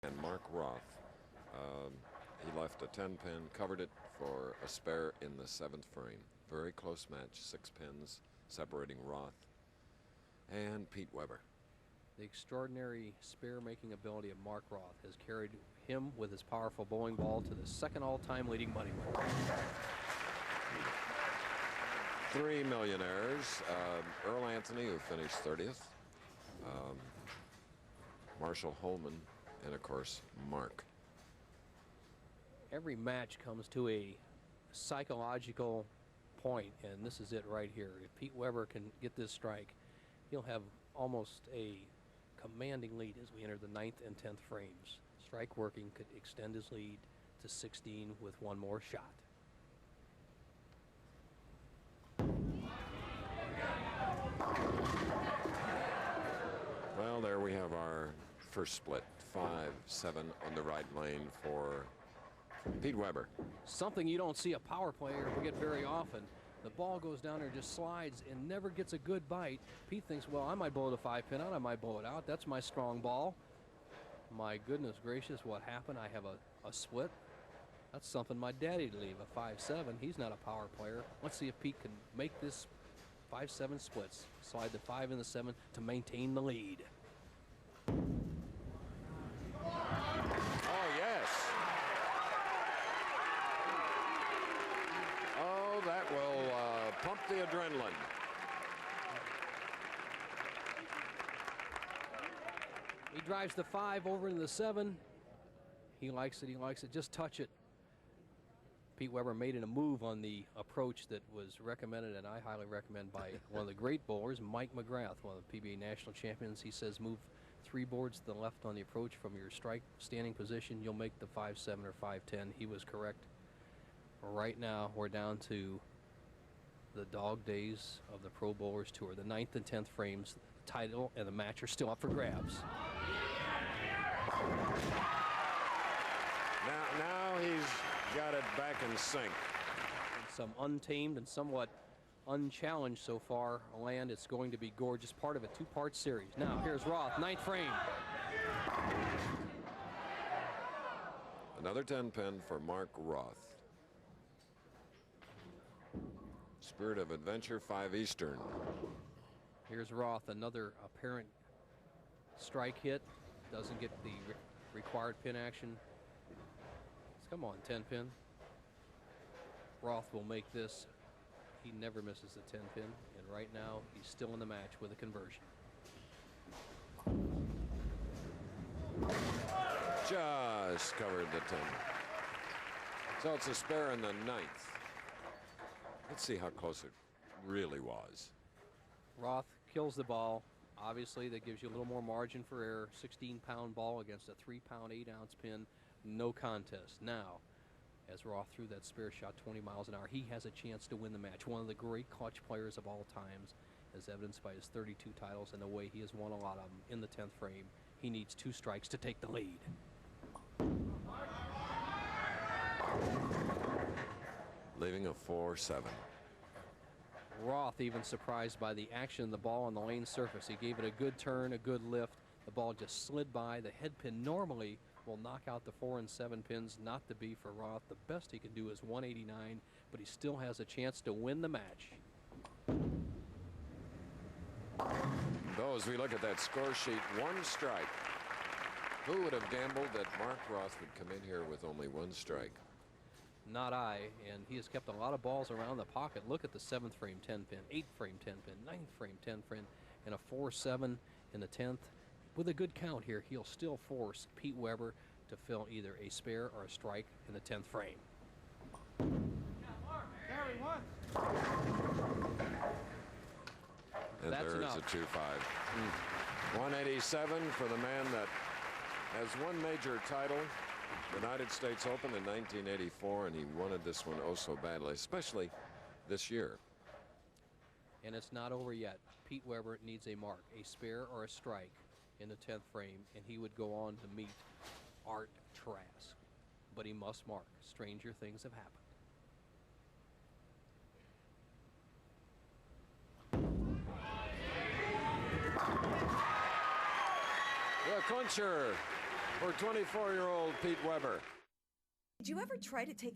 And Mark Roth, he left a 10-pin, covered it for a spare in the 7th frame. Very close match, 6 pins separating Roth and Pete Weber. The extraordinary spare-making ability of Mark Roth has carried him with his powerful bowling ball to the 2nd all-time leading money winner. 3 millionaires. Earl Anthony, who finished 30th. Marshall Holman, and of course, Mark. Every match comes to a psychological point, and this is it right here. If Pete Weber can get this strike, he'll have almost a commanding lead as we enter the 9th and 10th frames. Strike working could extend his lead to 16 with one more shot. Well, there we have our first split. 5-7 on the right lane for Pete Weber. Something you don't see a power player get very often. The ball goes down there, just slides, and never gets a good bite. Pete thinks, well, I might blow the 5-pin out, I might blow it out. That's my strong ball. My goodness gracious, what happened? I have a split. That's something my daddy'd leave, a 5-7. He's not a power player. Let's see if Pete can make this 5-7 splits. Slide the 5 and the 7 to maintain the lead. Oh, yes. Oh, that will pump the adrenaline. He drives the 5 over into the 7. He likes it, he likes it. Just touch it. Pete Weber made a move on the approach that was recommended, and I highly recommend, by one of the great bowlers, Mike McGrath, one of the PBA national champions. He says move 3 boards to the left on the approach from your strike standing position. You'll make the 5-7 or 5-10. He was correct. Right now, we're down to the dog days of the Pro Bowlers Tour. The 9th and 10th frames, the title and the match are still up for grabs. Now he's got it back in sync. And some untamed and somewhat unchallenged so far land. It's going to be gorgeous, part of a 2-part series. Now here's Roth, 9th frame. Another 10-pin for Mark Roth. Spirit of Adventure, 5 Eastern. Here's Roth, another apparent strike hit. Doesn't get the required pin action. Come on, 10-pin. Roth will make this. He never misses the 10-pin, and right now he's still in the match with a conversion. Just covered the 10. So it's a spare in the 9th. Let's see how close it really was. Roth kills the ball. Obviously, that gives you a little more margin for error. 16-pound ball against a 3-pound, 8-ounce pin. No contest. Now, as Roth threw that spare shot 20 miles an hour, he has a chance to win the match. One of the great clutch players of all times, as evidenced by his 32 titles and the way he has won a lot of them in the 10th frame. He needs 2 strikes to take the lead. Leaving a 4-7. Roth even surprised by the action of the ball on the lane surface. He gave it a good turn, a good lift. The ball just slid by. The head pin normally will knock out the 4 and 7 pins. Not to be for Roth. The best he can do is 189, but he still has a chance to win the match. Though, as we look at that score sheet, 1 strike. Who would have gambled that Mark Roth would come in here with only 1 strike? Not I, and he has kept a lot of balls around the pocket. Look at the 7th frame 10-pin, 8th frame 10-pin, 9th frame 10-pin, and a 4-7 in the 10th. With a good count here, he'll still force Pete Weber to fill either a spare or a strike in the 10th frame. Carry 1. And That's there's enough. a 2-5. 187 for the man that has won major title, United States Open in 1984, and he wanted this one oh so badly, especially this year. And it's not over yet. Pete Weber needs a mark, a spare or a strike in the 10th frame, and he would go on to meet Art Trask. But he must mark. Stranger things have happened. The clincher for 24-year-old Pete Weber. Did you ever try to take